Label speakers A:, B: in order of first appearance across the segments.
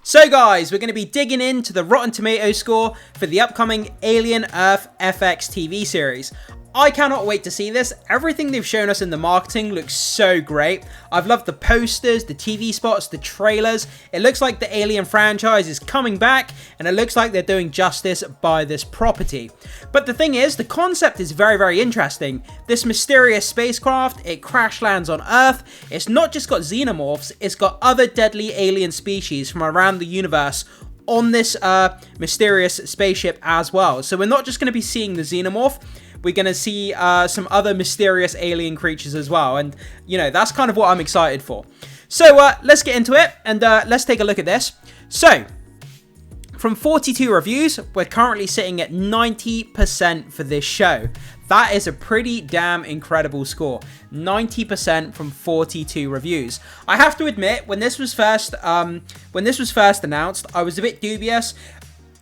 A: So guys, we're going to be digging into the Rotten Tomatoes score for the upcoming Alien Earth FX TV series. I cannot wait to see this. Everything they've shown us in the marketing looks so great. I've loved the posters, the TV spots, the trailers. It looks like the Alien franchise is coming back, and it looks like they're doing justice by this property. But the thing is, the concept is very, very interesting. This mysterious spacecraft, it crash lands on Earth. It's not just got xenomorphs, it's got other deadly alien species from around the universe on this mysterious spaceship as well. So we're not just going to be seeing the xenomorph, we're going to see some other mysterious alien creatures as well. And, you know, that's kind of what I'm excited for. So let's get into it and let's take a look at this. So, from 42 reviews, we're currently sitting at 90% for this show. That is a pretty damn incredible score. 90% from 42 reviews. I have to admit, when this was first announced, I was a bit dubious.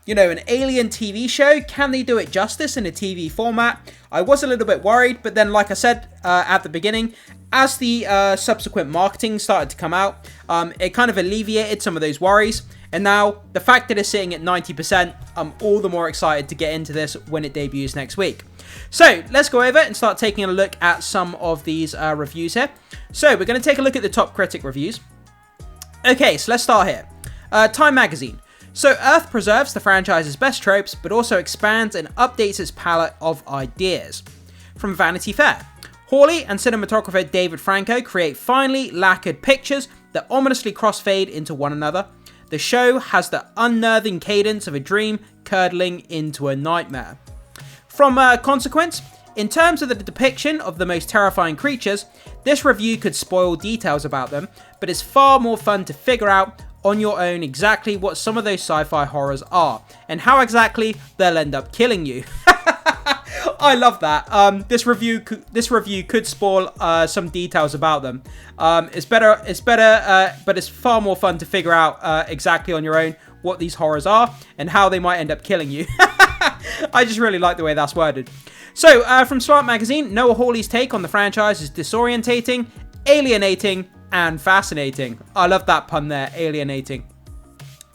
A: You know, an Alien TV show, can they do it justice in a TV format? I was a little bit worried, but then like I said at the beginning, as the subsequent marketing started to come out, it kind of alleviated some of those worries. And now, the fact that it's sitting at 90%, I'm all the more excited to get into this when it debuts next week. So, let's go over and start taking a look at some of these reviews here. So, we're going to take a look at the top critic reviews. Okay, so let's start here. Time Magazine. So Earth preserves the franchise's best tropes, but also expands and updates its palette of ideas. From Vanity Fair. Hawley and cinematographer David Franco create finely lacquered pictures that ominously crossfade into one another. The show has the unnerving cadence of a dream curdling into a nightmare. From Consequence. In terms of the depiction of the most terrifying creatures, this review could spoil details about them, but it's far more fun to figure out on your own exactly what some of those sci-fi horrors are, and how exactly they'll end up killing you. I love that. This review could spoil some details about them. It's better, but it's far more fun to figure out exactly on your own what these horrors are and how they might end up killing you. I just really like the way that's worded. So, from Smart Magazine, Noah Hawley's take on the franchise is disorientating, alienating, and fascinating. I love that pun there, alienating.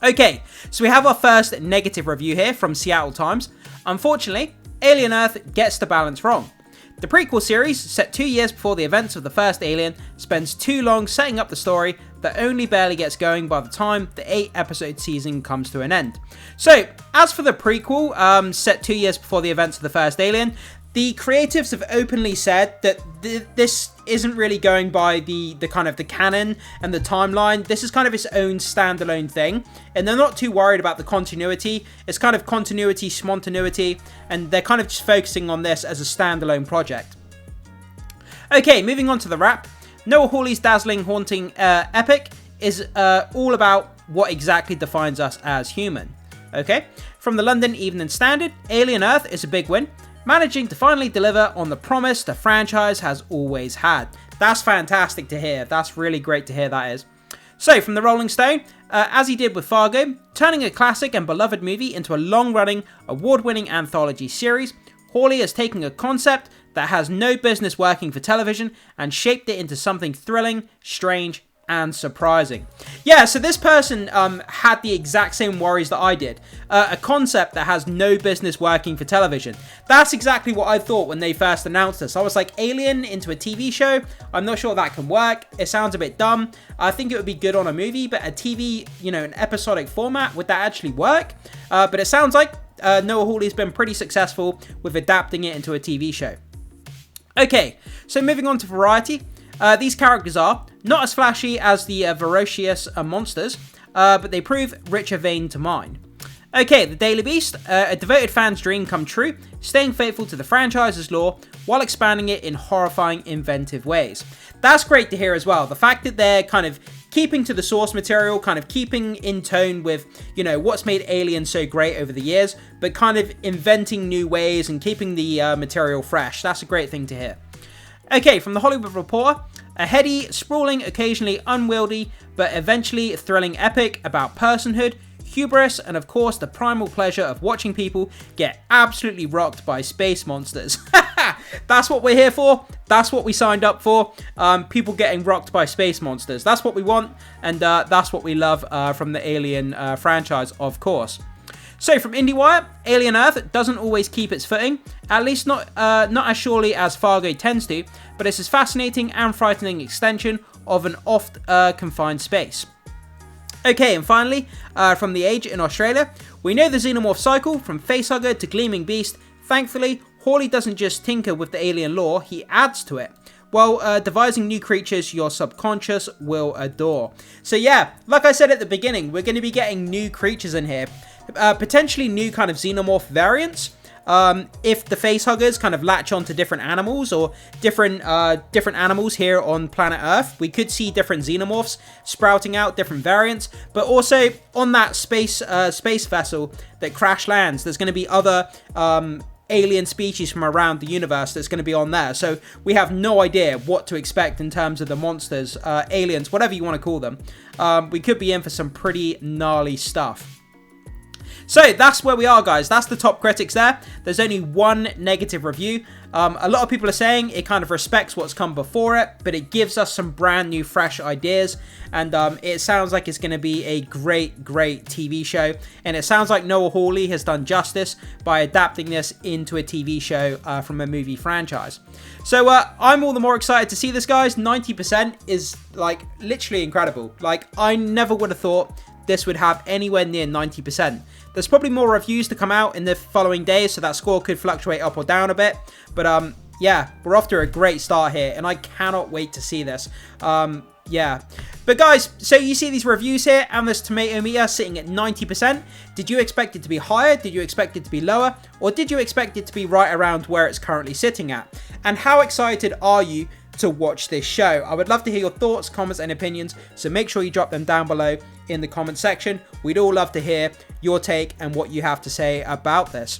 A: Okay, so we have our first negative review here from Seattle Times. Unfortunately, Alien Earth gets the balance wrong. The prequel series, set 2 years before the events of the first Alien, spends too long setting up the story that only barely gets going by the time the 8-episode season comes to an end. So, as for the prequel, set 2 years before the events of the first Alien, the creatives have openly said that this isn't really going by the kind of the canon and the timeline. This is kind of its own standalone thing, and they're not too worried about the continuity. It's kind of continuity, spontaneity, and they're kind of just focusing on this as a standalone project. Okay, moving on to the wrap. Noah Hawley's dazzling, haunting epic is all about what exactly defines us as human. Okay, from the London Evening Standard, Alien Earth is a big win, managing to finally deliver on the promise the franchise has always had. That's fantastic to hear. That's really great to hear, that is. So, from the Rolling Stone, as he did with Fargo, turning a classic and beloved movie into a long-running, award-winning anthology series, Hawley has taken a concept that has no business working for television and shaped it into something thrilling, strange, and surprising. Yeah, so this person had the exact same worries that I did. A concept that has no business working for television. That's exactly what I thought when they first announced this. I was like, Alien into a TV show? I'm not sure that can work. It sounds a bit dumb. I think it would be good on a movie, but a TV, you know, an episodic format, would that actually work? But it sounds like Noah Hawley's been pretty successful with adapting it into a TV show. Okay, so moving on to Variety. These characters are not as flashy as the ferocious monsters, but they prove richer vein to mine. Okay, The Daily Beast, a devoted fan's dream come true, staying faithful to the franchise's lore while expanding it in horrifying, inventive ways. That's great to hear as well. The fact that they're kind of keeping to the source material, kind of keeping in tone with, you know, what's made Alien so great over the years, but kind of inventing new ways and keeping the material fresh. That's a great thing to hear. Okay, from The Hollywood Reporter, a heady, sprawling, occasionally unwieldy, but eventually thrilling epic about personhood, hubris, and of course the primal pleasure of watching people get absolutely rocked by space monsters. That's what we're here for. That's what we signed up for. People getting rocked by space monsters. That's what we want, and that's what we love from the Alien franchise, of course. So from IndieWire, Alien Earth doesn't always keep its footing, at least not as surely as Fargo tends to, but it's a fascinating and frightening extension of an oft-confined space. Okay, and finally, from The Age in Australia, we know the xenomorph cycle from facehugger to gleaming beast. Thankfully, Hawley doesn't just tinker with the alien lore, he adds to it, while devising new creatures your subconscious will adore. So yeah, like I said at the beginning, we're going to be getting new creatures in here. Potentially new kind of xenomorph variants. If the facehuggers kind of latch on to different animals or different animals here on planet Earth, we could see different xenomorphs sprouting out, different variants. But also on that space vessel that crash lands, there's going to be other alien species from around the universe that's going to be on there. So we have no idea what to expect in terms of the monsters, aliens, whatever you want to call them. We could be in for some pretty gnarly stuff. So that's where we are, guys. That's the top critics there. There's only one negative review. A lot of people are saying it kind of respects what's come before it, but it gives us some brand new, fresh ideas. And it sounds like it's going to be a great, great TV show. And it sounds like Noah Hawley has done justice by adapting this into a TV show from a movie franchise. So I'm all the more excited to see this, guys. 90% is like literally incredible. Like I never would have thought this would have anywhere near 90%. There's probably more reviews to come out in the following days, so that score could fluctuate up or down a bit. But yeah, we're off to a great start here, and I cannot wait to see this. Yeah. But guys, so you see these reviews here, and this tomato meter sitting at 90%. Did you expect it to be higher? Did you expect it to be lower? Or did you expect it to be right around where it's currently sitting at? And how excited are you to watch this show? I would love to hear your thoughts, comments, and opinions, so make sure you drop them down below in the comment section. We'd all love to hear your take and what you have to say about this.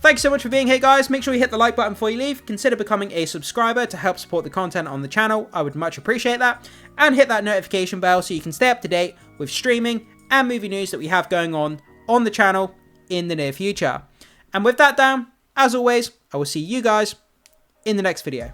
A: Thanks so much for being here, guys. Make sure you hit the like button before you leave. Consider becoming a subscriber to help support the content on the channel. I would much appreciate that. And hit that notification bell so you can stay up to date with streaming and movie news that we have going on the channel in the near future. And with that down, as always, I will see you guys in the next video.